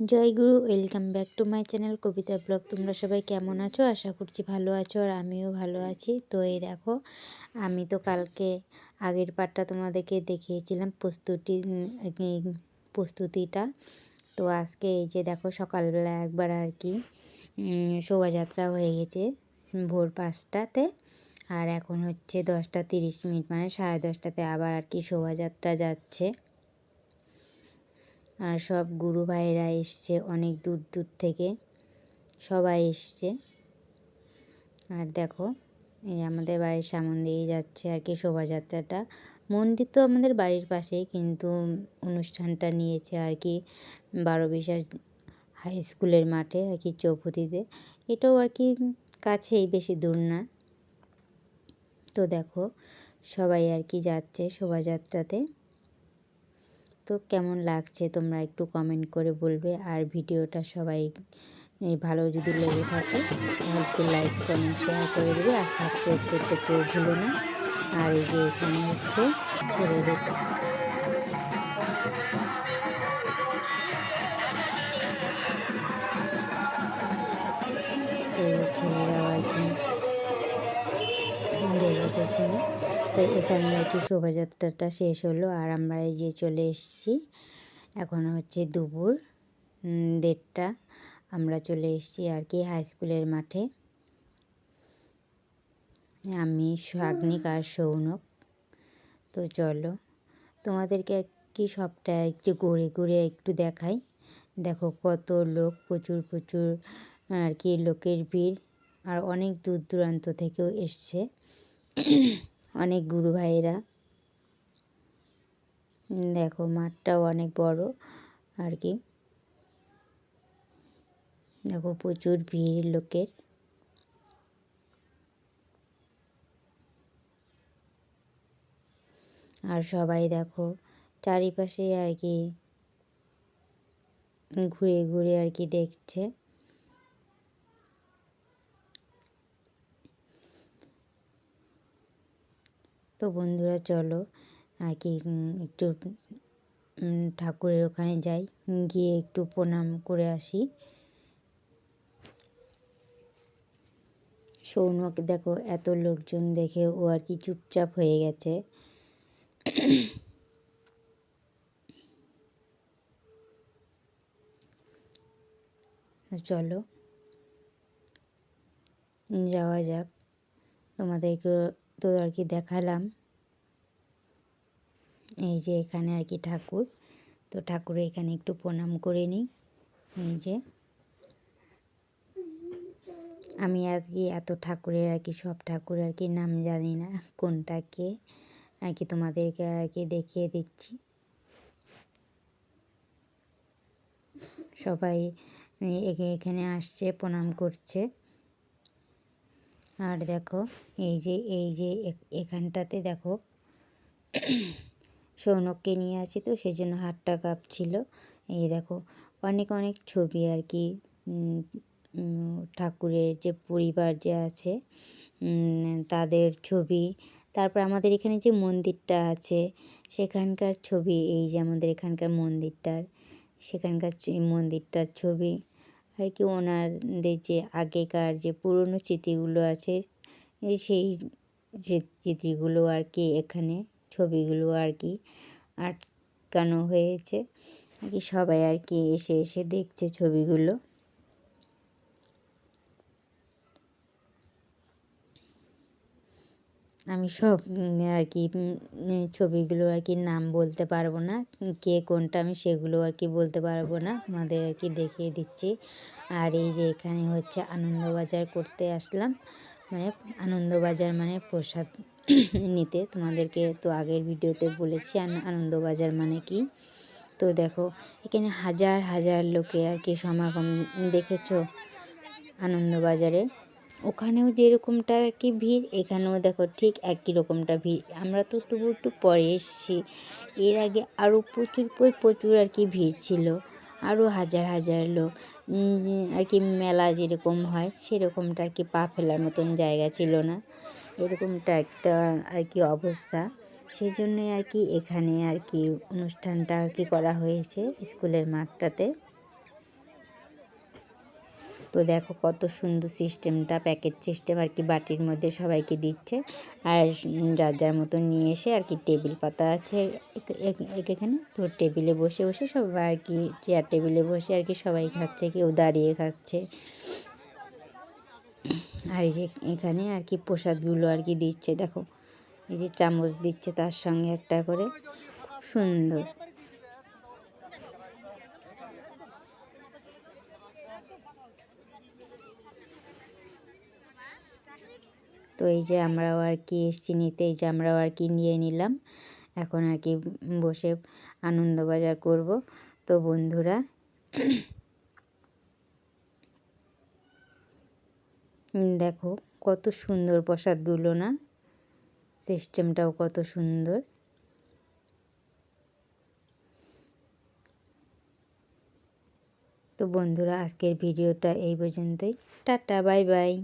জয় গুরু, welcome back to my channel Kabita blog. তোমরা সবাই কেমন আছো? আশা করছি ভালো আছো, আর আমিও ভালো আছি। তো এই দেখো, আমি তো কালকে আগের পার্টটা তোমাদেরকে দেখিয়েছিলাম প্রস্তুতিটা। তো আজকে এই যে দেখো, সকালবেলা একবার আর কি শোভাযাত্রা হয়ে গেছে ভোর 5টাতে, আর এখন হচ্ছে 10টা 30 মিনিট, মানে 10:30টাতে আবার আর কি শোভাযাত্রা যাচ্ছে। আর সব গুরু ভাইয়েরা এসছে অনেক দূর দূর থেকে, সবাই এসছে। আর দেখো, এই আমাদের বাড়ির সামনে দিয়েই যাচ্ছে আর কি শোভাযাত্রাটা। মন্দির তো আমাদের বাড়ির পাশেই, কিন্তু অনুষ্ঠানটা নিয়েছে আর কি 12 বিশ্বাস হাই স্কুলের মাঠে আর কি, চৌপতিতে। এটাও আর কি কাছেই, বেশি দূর না। তো দেখো, সবাই আর কি যাচ্ছে শোভাযাত্রাতে। তো কেমন লাগছে তোমরা একটু কমেন্ট করে বলবে। আর ভিডিওটা সবাই ভালো যদি লেগে থাকে তাহলে একটু লাইক কমেন্ট শেয়ার করে দেবে, আর সাবস্ক্রাইব করতে কেউ ভুলো না। আর এই যে এখানে হচ্ছে ছেলেদের ছেলেরাও আর কি রেলে পেছনে। তো এখানে আর কি শোভাযাত্রাটা শেষ হলো, আর আমরা এই যে চলে এসেছি। এখন হচ্ছে দুপুর 1:30, আমরা চলে এসেছি আর কি হাই স্কুলের মাঠে। আমি সাগ্নিক আর সৌনক। তো চলো, তোমাদেরকে কি সবটা একটু ঘুরে ঘুরে একটু দেখাই। দেখো কত লোক, প্রচুর প্রচুর আর কি লোকের ভিড়, আর অনেক দূর দূরান্ত থেকেও এসছে অনেক গুরু ভাইয়েরা। দেখো মাঠটাও অনেক বড় আর কি। দেখো প্রচুর ভিড় লোকের। আর সবাই দেখো চারিপাশে আর কি ঘুরে ঘুরে আর কি দেখছে। তো বন্ধুরা চলো আর কি একটু ঠাকুরের ওখানে যাই, গিয়ে একটু প্রণাম করে আসি। সৌনক দেখো এত লোকজন দেখে ও আর কি চুপচাপ হয়ে গেছে। চলো যাওয়া যাক, তোমাদেরকে তো আর কি দেখালাম। এই যে এখানে আর কি ঠাকুর, তো ঠাকুরের এখানে একটু প্রণাম করে নিই। এই যে আমি আর কি এত ঠাকুরের আর কি সব ঠাকুর আর কি নাম জানি না কোনটাকে, আর কি তোমাদেরকে আর কি দেখিয়ে দিচ্ছি। সবাই এখানে আসছে, প্রণাম করছে। আর দেখো এই যে এখানটাতে দেখো সৌনককে নিয়ে আসি, তো সেই জন্য হাতটা কাঁপছিল। এই দেখো অনেক অনেক ছবি আর কি, ঠাকুরের যে পরিবার যে আছে তাদের ছবি। তারপর আমাদের এখানে যে মন্দিরটা আছে সেখানকার ছবি, এই যে আমাদের এখানকার মন্দিরটার, সেখানকার মন্দিরটার ছবি আর কি। ওনাদের যে আগেকার যে পুরনো স্মৃতিগুলো আছে, সেই স্মৃতিগুলো আর কি এখানে ছবিগুলো আর কি আটকানো হয়েছে আর কি। সবাই আর কি এসে এসে দেখছে ছবিগুলো। আমি সব আর কি ছবিগুলো আর কি নাম বলতে পারবো না, কে কোনটা আমি সেগুলো আর কি বলতে পারবো না, তোমাদের আর কি দেখিয়ে দিচ্ছি। আর এই যে এখানে হচ্ছে আনন্দবাজার করতে আসলাম, মানে আনন্দবাজার মানে প্রসাদ নিতে। তোমাদেরকে তো আগের ভিডিওতে বলেছি আনন্দবাজার মানে কি। তো দেখো এখানে হাজার হাজার লোকে আর কি সমাগম দেখেছো আনন্দবাজারে। ওখানেও যেরকমটা আর কি ভিড়, এখানেও দেখো ঠিক একই রকমটা ভিড়। আমরা তো তবু একটু পরে এসেছি, এর আগে আরও প্রচুর প্রচুর আর কি ভিড় ছিল, আরও হাজার হাজার লোক আর কি। মেলা যেরকম হয় সেরকমটা আর কি পা ফেলার মতন জায়গা ছিল না, এরকমটা একটা আর কি অবস্থা। সেই জন্যই আর কি এখানে আর কি অনুষ্ঠানটা আর কি করা হয়েছে স্কুলের মাঠটাতে। তো দেখো কত সুন্দর সিস্টেমটা, প্যাকেট সিস্টেম আর কি, বাটির মধ্যে সবাইকে দিচ্ছে। আর যার যার মতো নিয়ে এসে আর কি টেবিল পাতা আছে এখানে, তো টেবিলে বসে বসে সবাই আর কি চেয়ার টেবিলে বসে আর কি সবাই খাচ্ছে, কেউ দাঁড়িয়ে খাচ্ছে। আর এই যে এখানে আর কি প্রসাদগুলো আর কি দিচ্ছে, দেখো এই যে চামচ দিচ্ছে তার সঙ্গে একটা করে, খুব সুন্দর। তো এই যে আমরাও আর কি এসছি নিতে, এই যে আমরাও আর কি নিয়ে নিলাম। এখন আর কি বসে আনন্দবাজার করব। তো বন্ধুরা দেখো কত সুন্দর প্রসাদগুলো না, সিস্টেমটাও কত সুন্দর। তো বন্ধুরা আজকের ভিডিওটা এই পর্যন্তই। Tata, bye bye.